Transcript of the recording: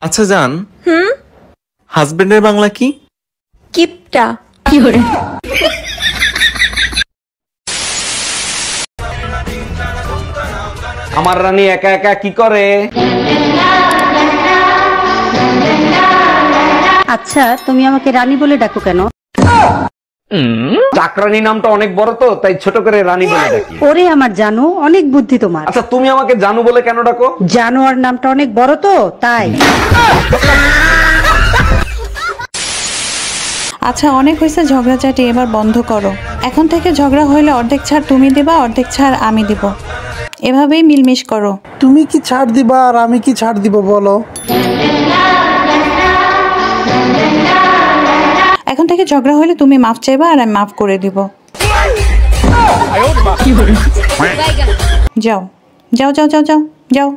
আচ্ছা জান, হাজবেন্ডের বাংলা কি? কিপটা। কি করে? আমার রানী একা একা কি করে? আচ্ছা, তুমি আমাকে রানী বলে ডাকো কেন? চাকরানী নামটা অনেক বড় তো, তাই ছোট করে রানী বলে ডাকি। ওরে আমার জানো, অনেক বুদ্ধি তোমার। আচ্ছা তুমি আমাকে জানু বলে কেন ডাকো? জানোয়ার নামটা অনেক বড় তো, তাই। আচ্ছা অনেক হয়েছে ঝগড়াঝাটি, এবার বন্ধ করো। এখন থেকে ঝগড়া হইলে অর্ধেক ছাড় তুমি দিবা, অর্ধেক ছাড় আমি দিব, এভাবেই মিলমিশ করো। তুমি কি ছাড় দিবা আর আমি কি ছাড় দিব বলো? এখন থেকে ঝগড়া হইলে তুমি মাফ চাইবা আর আমি মাফ করে দিব। যাও যাও যাও যাও যাও যাও।